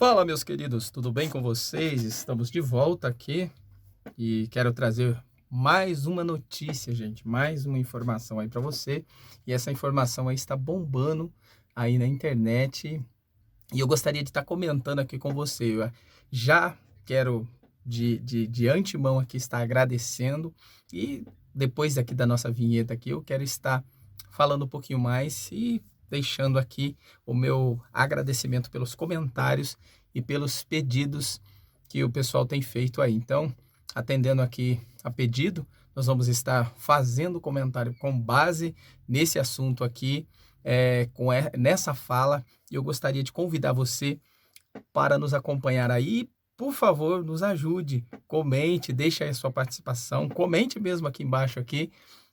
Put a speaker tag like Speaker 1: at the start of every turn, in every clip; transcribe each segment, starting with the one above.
Speaker 1: Fala, meus queridos, tudo bem com vocês? Estamos de volta aqui e quero trazer mais uma notícia, gente, mais uma informação aí para você. E essa informação aí está bombando aí na internet e eu gostaria de estar comentando aqui com você. Eu já quero de antemão aqui estar agradecendo e depois aqui da nossa vinheta aqui eu quero estar falando um pouquinho mais e deixando aqui o meu agradecimento pelos comentários e pelos pedidos que o pessoal tem feito aí. Então, atendendo aqui a pedido, nós vamos estar fazendo comentário com base nesse assunto aqui, nessa fala. E eu gostaria de convidar você para nos acompanhar aí. Por favor, nos ajude, comente, deixe aí a sua participação, comente mesmo aqui embaixo aqui,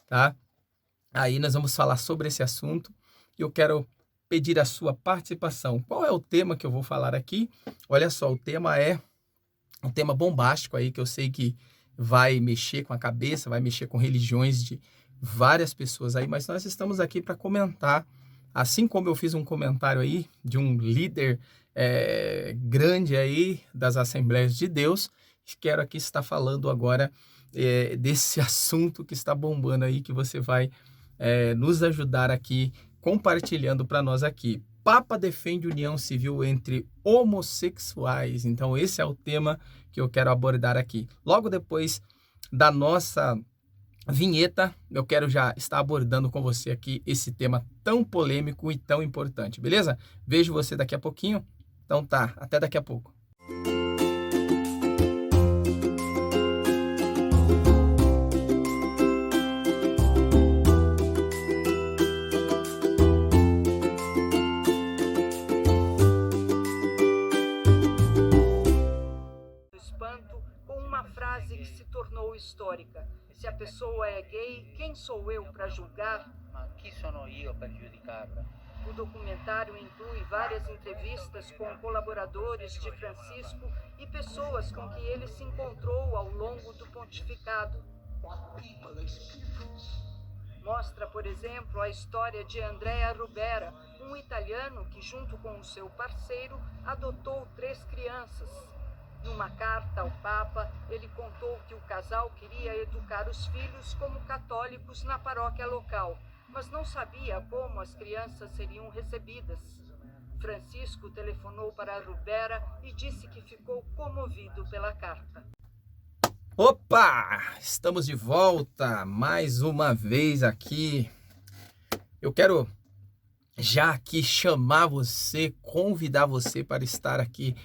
Speaker 1: tá? Aí nós vamos falar sobre esse assunto. Eu quero pedir a sua participação. Qual é o tema que eu vou falar aqui? Olha só, o tema é um tema bombástico aí, que eu sei que vai mexer com a cabeça, vai mexer com religiões de várias pessoas aí, mas nós estamos aqui para comentar, assim como eu fiz um comentário aí de um líder grande aí das Assembleias de Deus, quero aqui estar falando agora desse assunto que está bombando aí, que você vai nos ajudar aqui, compartilhando para nós aqui. Papa defende união civil entre homossexuais. Então esse é o tema que eu quero abordar aqui. Logo depois da nossa vinheta, eu quero já estar abordando com você aqui esse tema tão polêmico e tão importante, beleza? Vejo você daqui a pouquinho. Então tá, até daqui a pouco.
Speaker 2: Que se tornou histórica. Se a pessoa é gay, quem sou eu para julgar?
Speaker 3: Ma chi sono io per giudicarla?
Speaker 2: O documentário inclui várias entrevistas com colaboradores de Francisco e pessoas com que ele se encontrou ao longo do pontificado. Mostra, por exemplo, a história de Andrea Rubera, um italiano que, junto com o seu parceiro, adotou 3 crianças. Numa carta ao Papa, ele contou que o casal queria educar os filhos como católicos na paróquia local, mas não sabia como as crianças seriam recebidas. Francisco telefonou para Rubera e disse que ficou comovido pela carta.
Speaker 1: Opa! Estamos de volta mais uma vez aqui. Eu quero já aqui chamar você, convidar você para estar aqui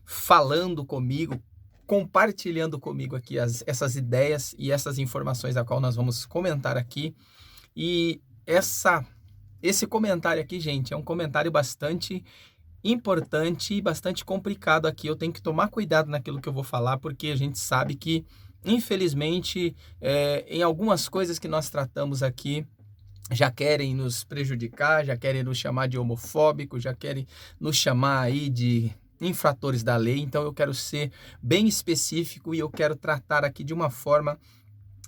Speaker 1: falando comigo, compartilhando comigo aqui essas ideias e essas informações a qual nós vamos comentar aqui. E esse comentário aqui, gente, é um comentário bastante importante e bastante complicado aqui. Eu tenho que tomar cuidado naquilo que eu vou falar, porque a gente sabe que, infelizmente, em algumas coisas que nós tratamos aqui, já querem nos prejudicar, já querem nos chamar de homofóbico, já querem nos chamar aí de infratores da lei. Então eu quero ser bem específico e eu quero tratar aqui de uma forma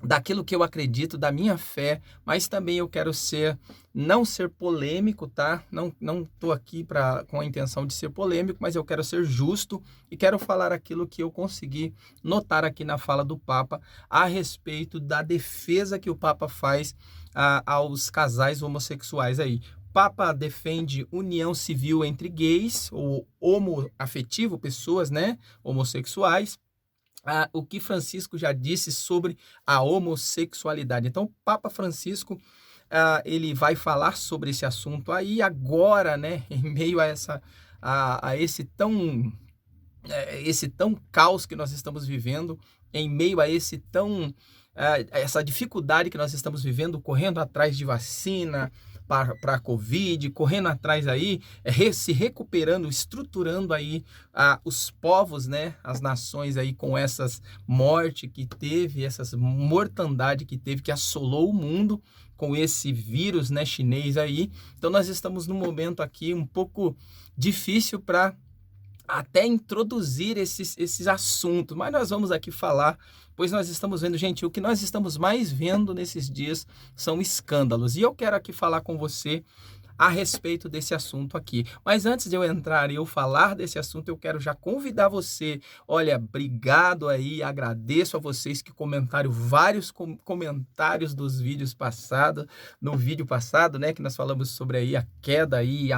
Speaker 1: daquilo que eu acredito, da minha fé, mas também eu quero não ser polêmico, tá? Não tô aqui com a intenção de ser polêmico, mas eu quero ser justo e quero falar aquilo que eu consegui notar aqui na fala do Papa a respeito da defesa que o Papa faz aos casais homossexuais aí. Papa defende união civil entre gays ou homoafetivo, pessoas, né, homossexuais. O que Francisco já disse sobre a homossexualidade. Então, o Papa Francisco, ele vai falar sobre esse assunto aí agora, né, em meio a esse tão caos que nós estamos vivendo, em meio a essa dificuldade que nós estamos vivendo, correndo atrás de vacina para a Covid, correndo atrás aí, se recuperando, estruturando aí os povos, né, as nações aí com essas mortes que teve, essas mortandade que teve, que assolou o mundo com esse vírus, né, chinês aí. Então nós estamos num momento aqui um pouco difícil para até introduzir esses assuntos, mas nós vamos aqui falar, pois nós estamos vendo, gente, o que nós estamos mais vendo nesses dias são escândalos, e eu quero aqui falar com você a respeito desse assunto aqui. Mas antes de eu entrar e eu falar desse assunto, eu quero já convidar você. Olha, obrigado aí, agradeço a vocês que comentaram vários comentários dos vídeos passados, no vídeo passado, né, que nós falamos sobre aí a queda aí,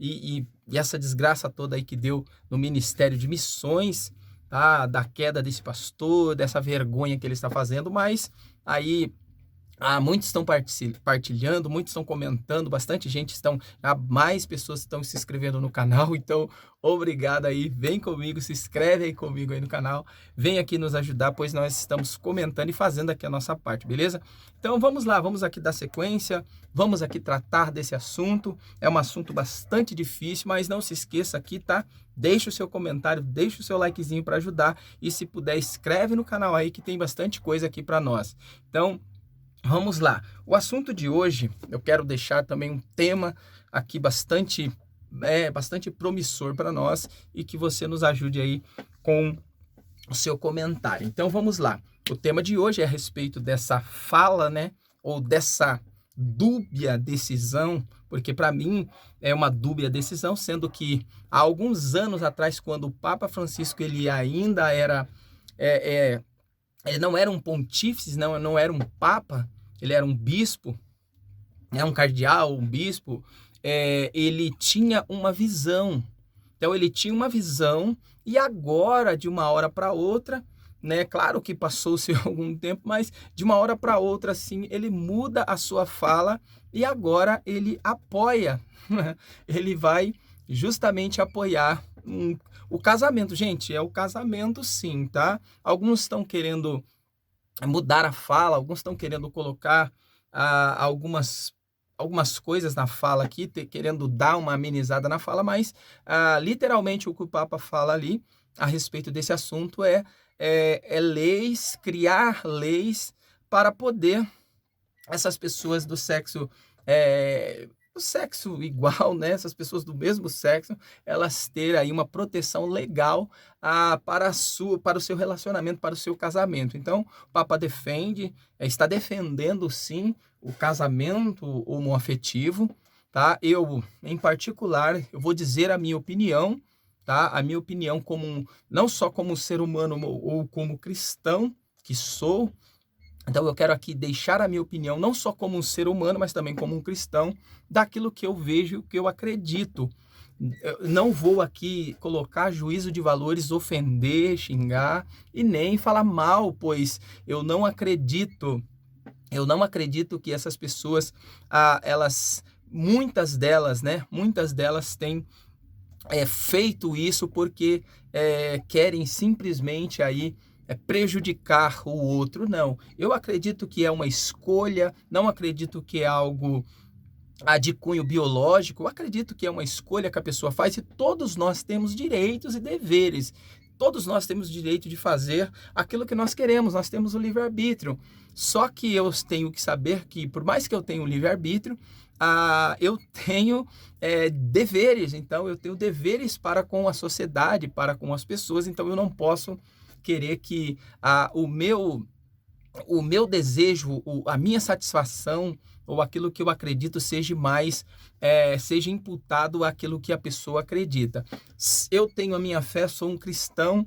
Speaker 1: e essa desgraça toda aí que deu no Ministério de Missões, tá? Da queda desse pastor, dessa vergonha que ele está fazendo, mas aí muitos estão partilhando, muitos estão comentando, bastante gente mais pessoas estão se inscrevendo no canal, então obrigado aí, vem comigo, se inscreve aí comigo aí no canal, vem aqui nos ajudar, pois nós estamos comentando e fazendo aqui a nossa parte, beleza? Então vamos lá, vamos aqui dar sequência, vamos aqui tratar desse assunto, é um assunto bastante difícil, mas não se esqueça aqui, tá? Deixa o seu comentário, deixa o seu likezinho para ajudar, e se puder, inscreve no canal aí que tem bastante coisa aqui para nós. Então, vamos lá. O assunto de hoje, eu quero deixar também um tema aqui bastante promissor para nós e que você nos ajude aí com o seu comentário. Então, vamos lá. O tema de hoje é a respeito dessa fala, né? Ou dessa dúbia decisão, porque para mim é uma dúbia decisão, sendo que há alguns anos atrás, quando o Papa Francisco ele ainda era... ele não era um pontífice, não era um papa, ele era um bispo, né, um cardeal, um bispo, ele tinha uma visão. Então ele tinha uma visão e agora, de uma hora para outra, né, claro que passou-se algum tempo, mas de uma hora para outra, assim, ele muda a sua fala e agora ele apoia, ele vai justamente apoiar o casamento. Gente, é o casamento sim, tá? Alguns estão querendo mudar a fala, alguns estão querendo colocar algumas coisas na fala aqui, querendo dar uma amenizada na fala, mas literalmente o que o Papa fala ali a respeito desse assunto é leis, criar leis para poder essas pessoas do sexo o sexo igual, né? Essas pessoas do mesmo sexo, elas terem aí uma proteção legal para o seu relacionamento, para o seu casamento. Então, o Papa está defendendo sim o casamento homoafetivo, tá? Eu, em particular, eu vou dizer a minha opinião, tá? A minha opinião não só como ser humano ou como cristão que sou. Então eu quero aqui deixar a minha opinião, não só como um ser humano, mas também como um cristão, daquilo que eu vejo, que eu acredito. Eu não vou aqui colocar juízo de valores, ofender, xingar e nem falar mal, pois eu não acredito que essas pessoas, muitas delas têm feito isso porque querem simplesmente aí prejudicar o outro. Não, eu acredito que é uma escolha, não acredito que é algo de cunho biológico, eu acredito que é uma escolha que a pessoa faz e todos nós temos direitos e deveres, todos nós temos direito de fazer aquilo que nós queremos, nós temos o livre-arbítrio, só que eu tenho que saber que por mais que eu tenha o livre-arbítrio, eu tenho deveres, então eu tenho deveres para com a sociedade, para com as pessoas, então eu não posso querer que o meu desejo, a minha satisfação ou aquilo que eu acredito seja imputado àquilo que a pessoa acredita. Eu tenho a minha fé, sou um cristão,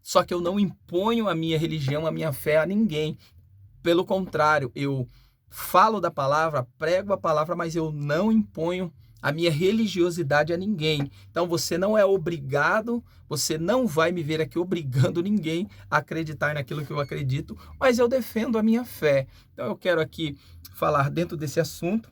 Speaker 1: só que eu não imponho a minha religião, a minha fé a ninguém. Pelo contrário, eu falo da palavra, prego a palavra, mas eu não imponho a minha religiosidade a ninguém. Então você não é obrigado, você não vai me ver aqui obrigando ninguém a acreditar naquilo que eu acredito, mas eu defendo a minha fé. Então eu quero aqui falar dentro desse assunto,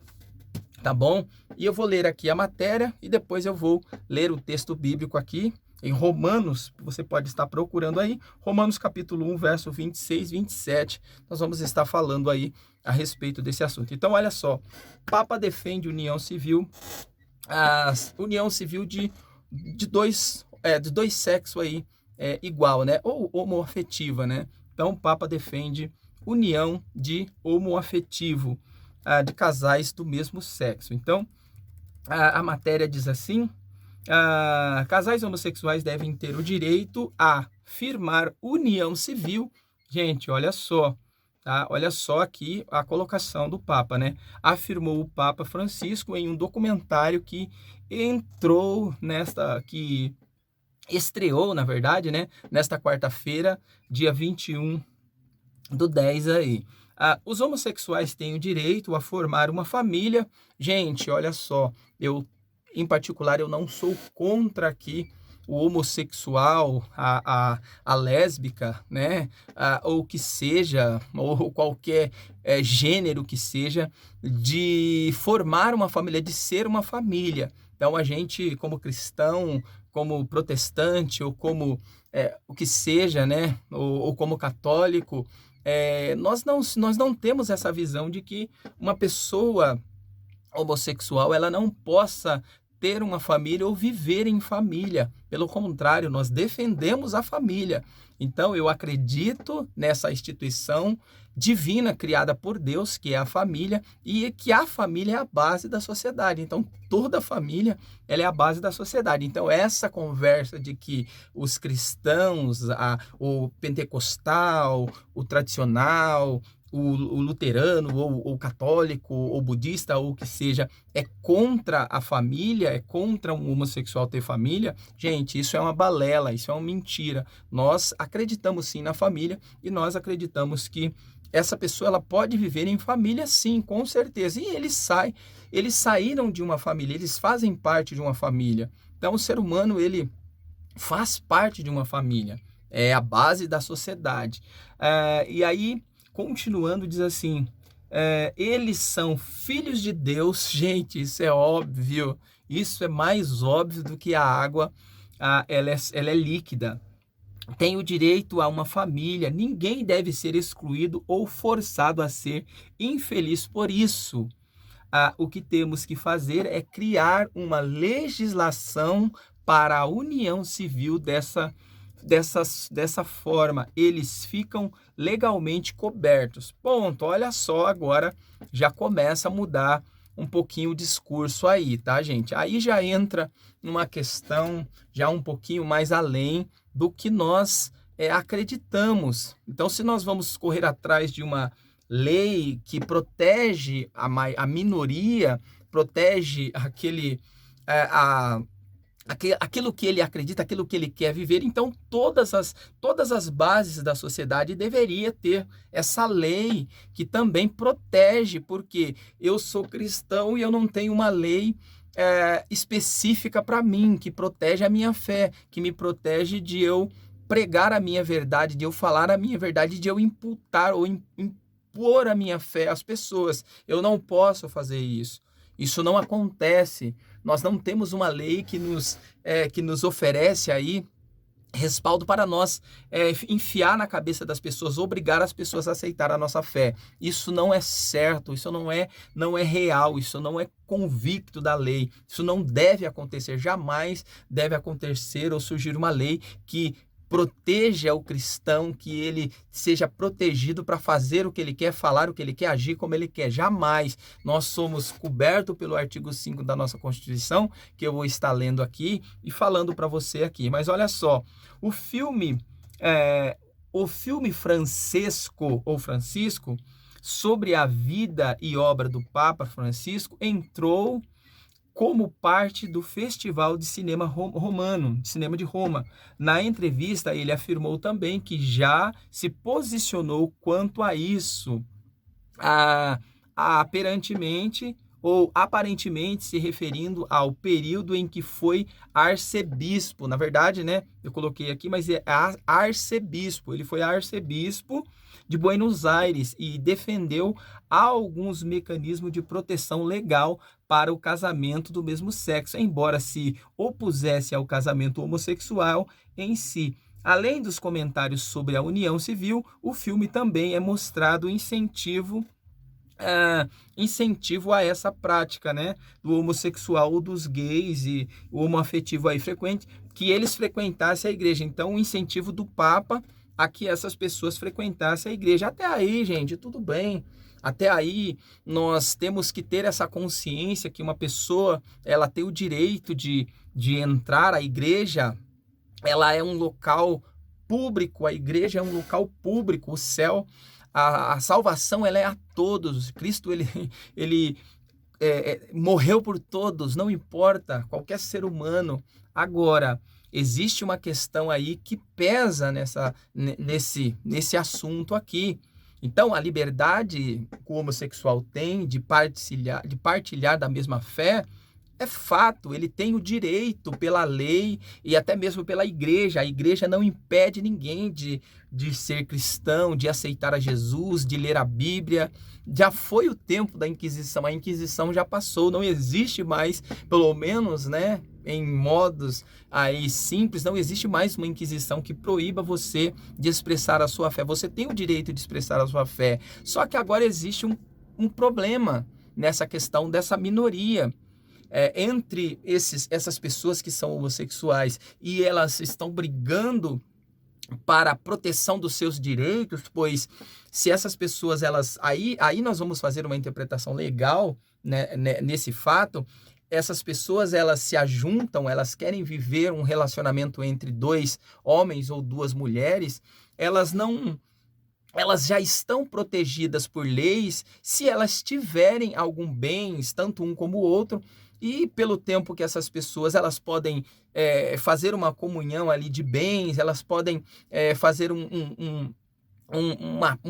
Speaker 1: tá bom? E eu vou ler aqui a matéria e depois eu vou ler o texto bíblico aqui em Romanos, você pode estar procurando aí, Romanos capítulo 1, verso 26, 27, nós vamos estar falando aí a respeito desse assunto. Então, olha só, Papa defende união civil, a união civil de dois sexos aí, igual, né, ou homoafetiva, né, então o Papa defende união de homoafetivo, de casais do mesmo sexo. Então, a matéria diz assim: casais homossexuais devem ter o direito a firmar união civil. Gente, olha só, tá? Olha só aqui a colocação do Papa, né? Afirmou o Papa Francisco em um documentário que estreou, na verdade, né? Nesta quarta-feira, dia 21/10 aí. Os homossexuais têm o direito a formar uma família. Gente, olha só, em particular, eu não sou contra aqui o homossexual, a lésbica, né? Ou que seja, ou qualquer gênero que seja, de formar uma família, de ser uma família. Então, a gente, como cristão, como protestante, ou como o que seja, né? Ou como católico, nós não temos essa visão de que uma pessoa homossexual ela não possa ter uma família ou viver em família. Pelo contrário, nós defendemos a família. Então, eu acredito nessa instituição divina criada por Deus, que é a família, e que a família é a base da sociedade. Então, toda a família ela é a base da sociedade. Então, essa conversa de que os cristãos, o pentecostal, o tradicional, o luterano, ou o católico, ou budista, ou o que seja, é contra a família, é contra um homossexual ter família, gente, isso é uma balela, isso é uma mentira. Nós acreditamos sim na família e nós acreditamos que essa pessoa ela pode viver em família sim, com certeza. E eles saíram de uma família, eles fazem parte de uma família. Então o ser humano, ele faz parte de uma família, é a base da sociedade. E aí, continuando, diz assim, eles são filhos de Deus. Gente, isso é óbvio, isso é mais óbvio do que a água, ela é líquida. Tem o direito a uma família, ninguém deve ser excluído ou forçado a ser infeliz por isso. O que temos que fazer é criar uma legislação para a união civil dessa forma. Eles ficam legalmente cobertos. Ponto. Olha só, agora já começa a mudar um pouquinho o discurso aí, tá, gente? Aí já entra numa questão já um pouquinho mais além do que nós acreditamos. Então, se nós vamos correr atrás de uma lei que protege a minoria, protege aquilo que ele acredita, aquilo que ele quer viver, então todas as bases da sociedade deveria ter essa lei que também protege, porque eu sou cristão e eu não tenho uma lei específica para mim, que protege a minha fé, que me protege de eu pregar a minha verdade, de eu falar a minha verdade, de eu imputar ou impor a minha fé às pessoas. Eu não posso fazer isso. Isso não acontece. Nós não temos uma lei que nos oferece aí respaldo para nós enfiar na cabeça das pessoas, obrigar as pessoas a aceitar a nossa fé. Isso não é certo, isso não é real, isso não é convicto da lei. Isso não deve acontecer, jamais deve acontecer ou surgir uma lei que proteja o cristão, que ele seja protegido para fazer o que ele quer, falar o que ele quer, agir como ele quer. Jamais. Nós somos cobertos pelo artigo 5 da nossa Constituição, que eu vou estar lendo aqui e falando para você aqui. Mas olha só, o filme Francisco sobre a vida e obra do Papa Francisco entrou como parte do Festival de Cinema Romano, de Cinema de Roma. Na entrevista, ele afirmou também que já se posicionou quanto a isso, aparentemente se referindo ao período em que foi arcebispo. Na verdade, né, eu coloquei aqui, mas é arcebispo. Ele foi arcebispo de Buenos Aires e defendeu alguns mecanismos de proteção legal para o casamento do mesmo sexo, embora se opusesse ao casamento homossexual em si. Além dos comentários sobre a união civil, o filme também é mostrado incentivo a essa prática, né, do homossexual ou dos gays e o homoafetivo aí frequente, que eles frequentassem a igreja. Então, o incentivo do Papa a que essas pessoas frequentassem a igreja. Até aí, gente, tudo bem. Até aí, nós temos que ter essa consciência que uma pessoa, ela tem o direito de entrar à igreja. Ela é um local público, a igreja é um local público, o céu A salvação, ela é a todos. Cristo, ele morreu por todos, não importa, qualquer ser humano. Agora, existe uma questão aí que pesa nesse assunto aqui. Então, a liberdade que o homossexual tem de partilhar da mesma fé é fato, ele tem o direito pela lei e até mesmo pela igreja. A igreja não impede ninguém de ser cristão, de aceitar a Jesus, de ler a Bíblia. Já foi o tempo da Inquisição, a Inquisição já passou, não existe mais, pelo menos, né, em modos aí simples, não existe mais uma Inquisição que proíba você de expressar a sua fé. Você tem o direito de expressar a sua fé, só que agora existe um problema nessa questão dessa minoria. Entre essas pessoas que são homossexuais e elas estão brigando para a proteção dos seus direitos, pois se essas pessoas, aí nós vamos fazer uma interpretação legal, né, nesse fato. Essas pessoas, elas se ajuntam, elas querem viver um relacionamento entre dois homens ou duas mulheres, elas já estão protegidas por leis se elas tiverem algum bens, tanto um como o outro. E pelo tempo que essas pessoas, elas podem fazer uma comunhão ali de bens, elas podem fazer um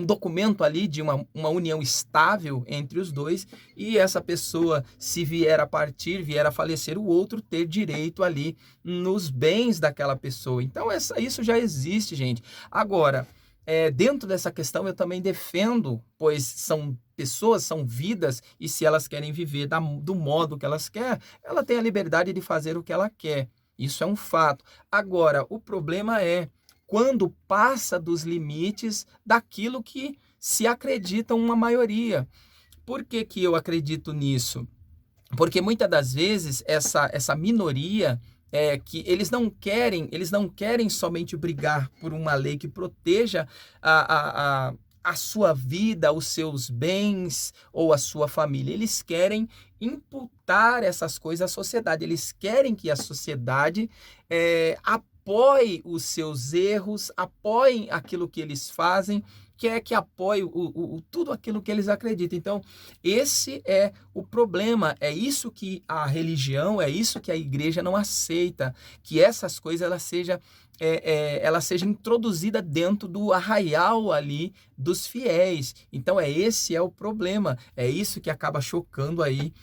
Speaker 1: documento ali de uma união estável entre os dois, e essa pessoa, se vier a falecer, o outro ter direito ali nos bens daquela pessoa. Então isso já existe, gente. Agora, dentro dessa questão eu também defendo, pois são pessoas, são vidas, e se elas querem viver do modo que elas querem, ela tem a liberdade de fazer o que ela quer. Isso é um fato. Agora, o problema é quando passa dos limites daquilo que se acredita uma maioria. Por que eu acredito nisso? Porque muitas das vezes essa minoria que eles não querem somente brigar por uma lei que proteja a sua vida, os seus bens ou a sua família. Eles querem imputar essas coisas à sociedade. Eles querem que a sociedade apoie os seus erros, apoie aquilo que eles fazem, que apoie tudo aquilo que eles acreditam. Então, esse é o problema. É isso que a religião, é isso que a igreja não aceita, que essas coisas ela seja introduzida dentro do arraial ali dos fiéis. Então, esse é o problema. É isso que acaba chocando aí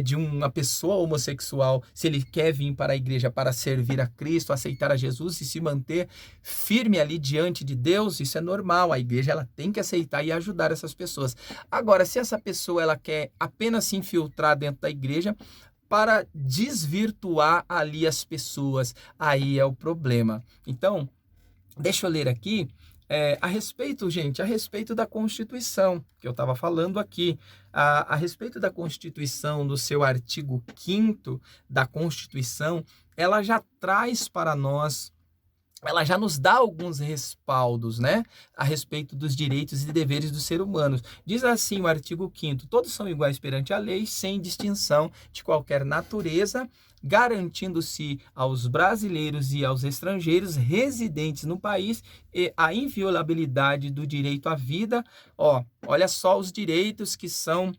Speaker 1: de uma pessoa homossexual, se ele quer vir para a igreja para servir a Cristo, aceitar a Jesus e se manter firme ali diante de Deus. Isso é normal, a igreja ela tem que aceitar e ajudar essas pessoas. Agora, se essa pessoa ela quer apenas se infiltrar dentro da igreja para desvirtuar ali as pessoas, aí é o problema. Então, deixa eu ler aqui a respeito da Constituição, que eu estava falando aqui, a respeito da Constituição, do seu artigo 5º da Constituição, ela já traz para nós, ela já nos dá alguns respaldos, né, a respeito dos direitos e deveres dos seres humanos. Diz assim o artigo 5º: todos são iguais perante a lei, sem distinção de qualquer natureza, garantindo-se aos brasileiros e aos estrangeiros residentes no país a inviolabilidade do direito à vida. Olha só os direitos que são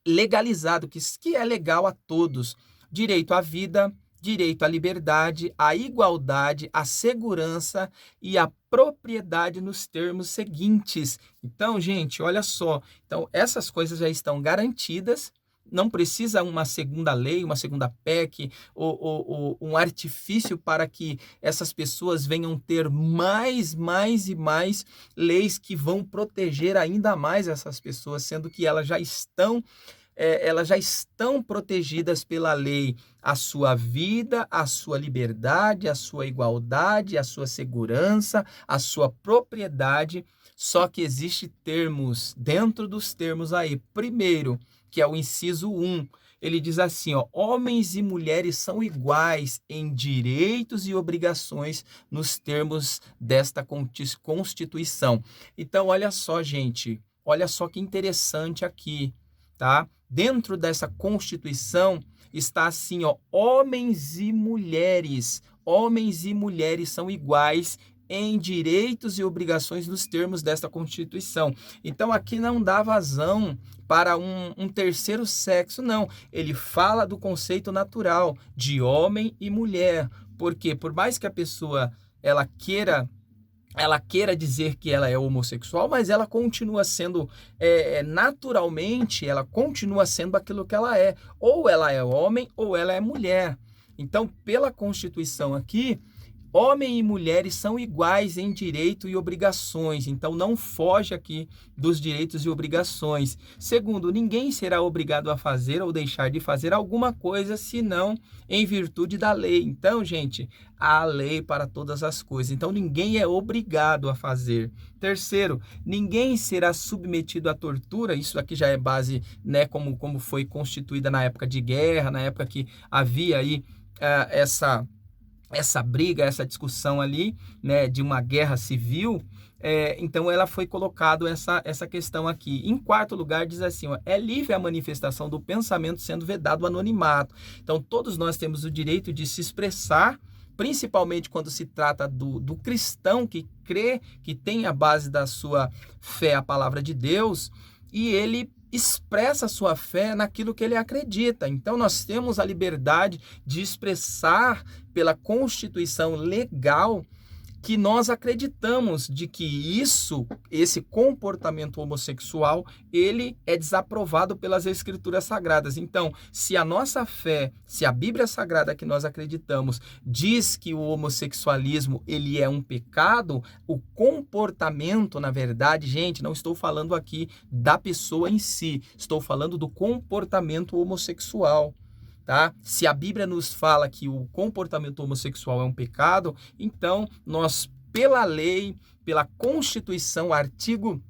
Speaker 1: legalizados, que é legal a todos: direito à vida, direito à liberdade, à igualdade, à segurança e à propriedade nos termos seguintes. Então, gente, olha só. Então, essas coisas já estão garantidas. Não precisa uma segunda lei, uma segunda PEC, ou um artifício para que essas pessoas venham ter mais e mais leis que vão proteger ainda mais essas pessoas, sendo que elas já estão protegidas pela lei, a sua vida, a sua liberdade, a sua igualdade, a sua segurança, a sua propriedade. Só que existe termos, dentro dos termos aí, primeiro, que é o inciso 1, ele diz assim, homens e mulheres são iguais em direitos e obrigações nos termos desta Constituição. Então, olha só, gente, olha só que interessante aqui, tá? Dentro dessa Constituição está assim, homens e mulheres são iguais em direitos e obrigações nos termos desta Constituição. Então, aqui não dá vazão para um terceiro sexo, não. Ele fala do conceito natural de homem e mulher. Porque, por mais que a pessoa ela queira dizer que ela é homossexual, mas ela continua sendo, naturalmente, ela continua sendo aquilo que ela é. Ou ela é homem, ou ela é mulher. Então, pela Constituição aqui, homem e mulheres são iguais em direito e obrigações, então não foge aqui dos direitos e obrigações. Segundo, ninguém será obrigado a fazer ou deixar de fazer alguma coisa senão em virtude da lei. Então, gente, há lei para todas as coisas, então ninguém é obrigado a fazer. Terceiro, ninguém será submetido à tortura, isso aqui já é base, né, como foi constituída na época de guerra, na época que havia aí essa briga, essa discussão ali, né, de uma guerra civil. Então ela foi colocado essa questão aqui. Em quarto lugar, diz assim, ó, é livre a manifestação do pensamento sendo vedado o anonimato. Então todos nós temos o direito de se expressar, principalmente quando se trata do cristão que crê, que tem a base da sua fé, a palavra de Deus, e ele expressa a sua fé naquilo que ele acredita. Então nós temos a liberdade de expressar pela Constituição legal que nós acreditamos de que esse comportamento homossexual, ele é desaprovado pelas Escrituras Sagradas. Então, se a nossa fé, se a Bíblia Sagrada que nós acreditamos diz que o homossexualismo, ele é um pecado, o comportamento, na verdade, gente, não estou falando aqui da pessoa em si, estou falando do comportamento homossexual. Tá? Se a Bíblia nos fala que o comportamento homossexual é um pecado, então nós, pela lei, pela Constituição, artigo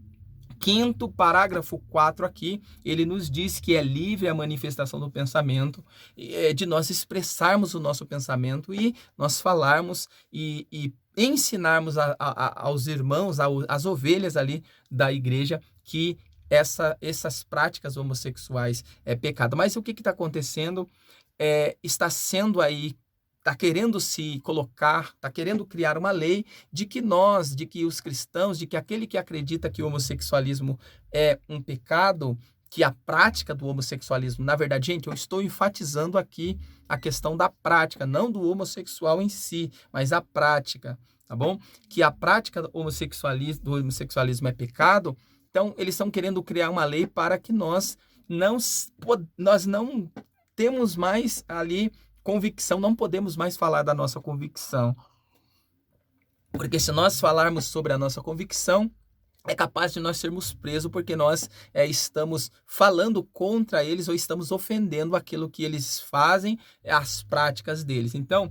Speaker 1: 5º, parágrafo 4 aqui, ele nos diz que é livre a manifestação do pensamento, de nós expressarmos o nosso pensamento e nós falarmos e ensinarmos aos irmãos, às ovelhas ali da igreja, que essas práticas homossexuais é pecado. Mas o que está acontecendo? Está sendo aí, está querendo se colocar, está querendo criar uma lei de que os cristãos, de que aquele que acredita que o homossexualismo é um pecado, que a prática do homossexualismo, na verdade, gente, eu estou enfatizando aqui a questão da prática, não do homossexual em si, mas a prática, tá bom? Que a prática do homossexualismo é pecado. Então, eles estão querendo criar uma lei para que nós não temos mais ali convicção, não podemos mais falar da nossa convicção. Porque se nós falarmos sobre a nossa convicção, é capaz de nós sermos presos porque nós estamos falando contra eles ou estamos ofendendo aquilo que eles fazem, as práticas deles. Então,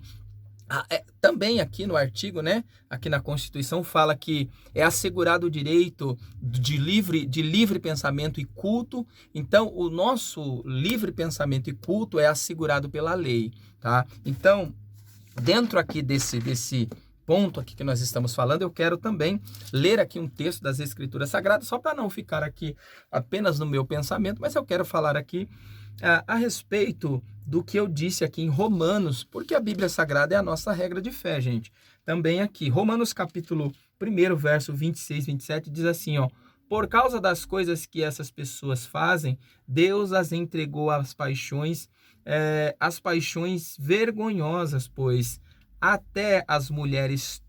Speaker 1: também aqui no artigo, né, aqui na Constituição, fala que é assegurado o direito de livre pensamento e culto. Então, o nosso livre pensamento e culto é assegurado pela lei, tá? Então, dentro aqui desse ponto aqui que nós estamos falando, eu quero também ler aqui um texto das Escrituras Sagradas, só para não ficar aqui apenas no meu pensamento, mas eu quero falar aqui a respeito do que eu disse aqui em Romanos, porque a Bíblia Sagrada é a nossa regra de fé, gente. Também aqui, Romanos capítulo 1, verso 26, 27, diz assim, ó, por causa das coisas que essas pessoas fazem, Deus as entregou às paixões vergonhosas, pois até as mulheres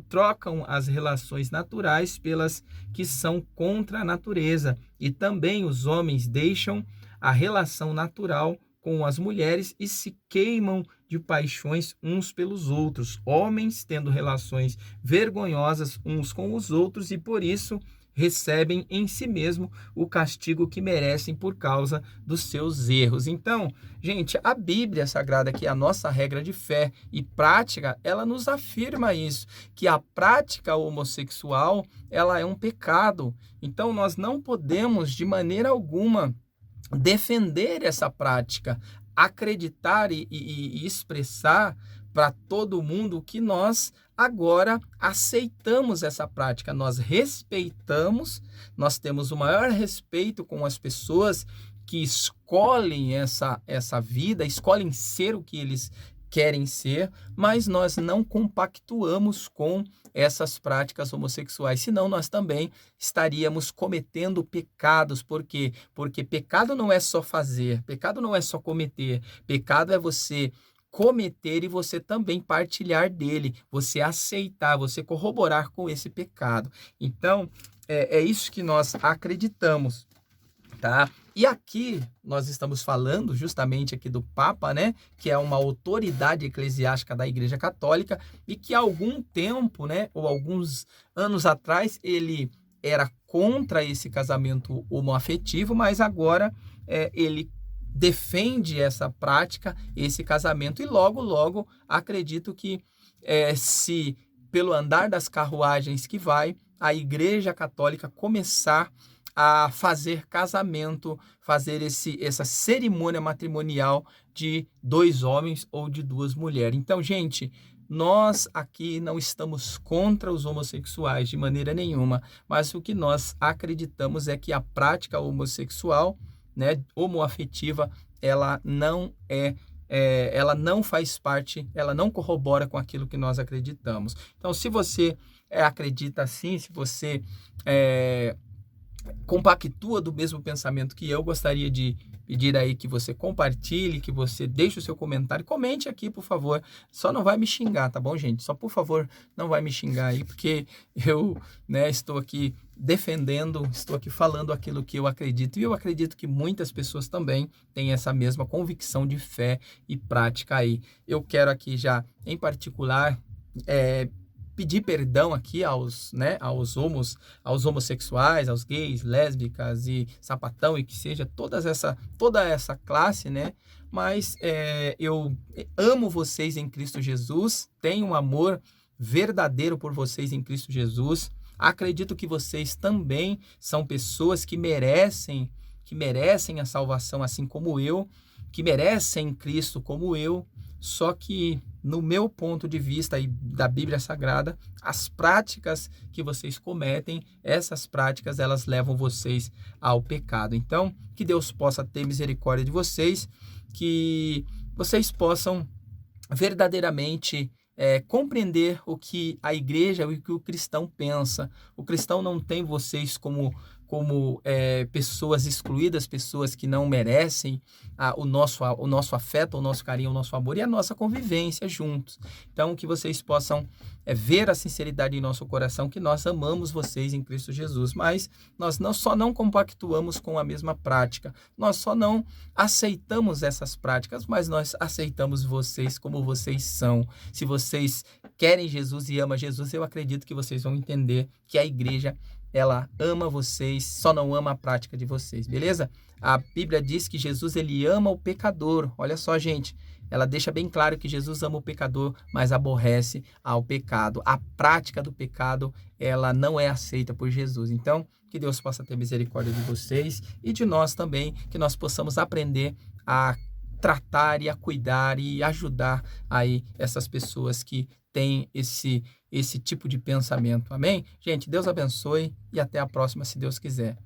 Speaker 1: trocam as relações naturais pelas que são contra a natureza, e também os homens deixam a relação natural com as mulheres e se queimam de paixões uns pelos outros, homens tendo relações vergonhosas uns com os outros e por isso recebem em si mesmo o castigo que merecem por causa dos seus erros. Então, gente, a Bíblia Sagrada, que é a nossa regra de fé e prática, ela nos afirma isso, que a prática homossexual, ela é um pecado. Então, nós não podemos, de maneira alguma, defender essa prática, acreditar e expressar para todo mundo que nós agora aceitamos essa prática, nós respeitamos, nós temos o maior respeito com as pessoas que escolhem essa vida, escolhem ser o que eles querem ser, mas nós não compactuamos com essas práticas homossexuais, senão nós também estaríamos cometendo pecados. Por quê? Porque pecado não é só fazer, pecado não é só cometer, pecado é você cometer e você também partilhar dele, você aceitar, você corroborar com esse pecado. Então, é isso que nós acreditamos, tá? E aqui nós estamos falando justamente aqui do Papa, né, que é uma autoridade eclesiástica da Igreja Católica e que há algum tempo, né, ou alguns anos atrás, ele era contra esse casamento homoafetivo, mas agora ele defende essa prática, esse casamento, e logo acredito que se pelo andar das carruagens que vai, a Igreja Católica começar a fazer casamento, fazer essa cerimônia matrimonial de 2 homens ou de 2 mulheres. Então, gente, nós aqui não estamos contra os homossexuais de maneira nenhuma, mas o que nós acreditamos é que a prática homossexual, né, homoafetiva, ela não ela não faz parte, ela não corrobora com aquilo que nós acreditamos. Então, se você acredita assim, se você compactua do mesmo pensamento que eu, gostaria de pedir aí que você compartilhe, que você deixe o seu comentário, comente aqui, por favor. Só não vai me xingar, tá bom, gente? Só, por favor, não vai me xingar aí, porque eu, né, estou aqui defendendo, estou aqui falando aquilo que eu acredito, e eu acredito que muitas pessoas também têm essa mesma convicção de fé e prática aí. Eu quero aqui já, em particular, pedir perdão aqui aos homossexuais, aos gays, lésbicas e sapatão, e que seja toda essa classe, né? Mas eu amo vocês em Cristo Jesus, tenho um amor verdadeiro por vocês em Cristo Jesus. Acredito que vocês também são pessoas que merecem a salvação, assim como eu, que merecem Cristo como eu. Só que, no meu ponto de vista e da Bíblia Sagrada, as práticas que vocês cometem, essas práticas, elas levam vocês ao pecado. Então, que Deus possa ter misericórdia de vocês, que vocês possam verdadeiramente compreender o que a igreja, o que o cristão pensa. O cristão não tem vocês como pessoas excluídas, pessoas que não merecem o nosso afeto, o nosso carinho, o nosso amor e a nossa convivência juntos. Então, que vocês possam ver a sinceridade em nosso coração, que nós amamos vocês em Cristo Jesus, mas nós só não compactuamos com a mesma prática, nós só não aceitamos essas práticas, mas nós aceitamos vocês como vocês são. Se vocês querem Jesus e amam Jesus, eu acredito que vocês vão entender que a igreja, ela ama vocês, só não ama a prática de vocês, beleza? A Bíblia diz que Jesus, ele ama o pecador. Olha só, gente, ela deixa bem claro que Jesus ama o pecador, mas aborrece ao pecado. A prática do pecado, ela não é aceita por Jesus. Então, que Deus possa ter misericórdia de vocês e de nós também, que nós possamos aprender a tratar e a cuidar e ajudar aí essas pessoas que têm esse tipo de pensamento. Amém? Gente, Deus abençoe e até a próxima, se Deus quiser.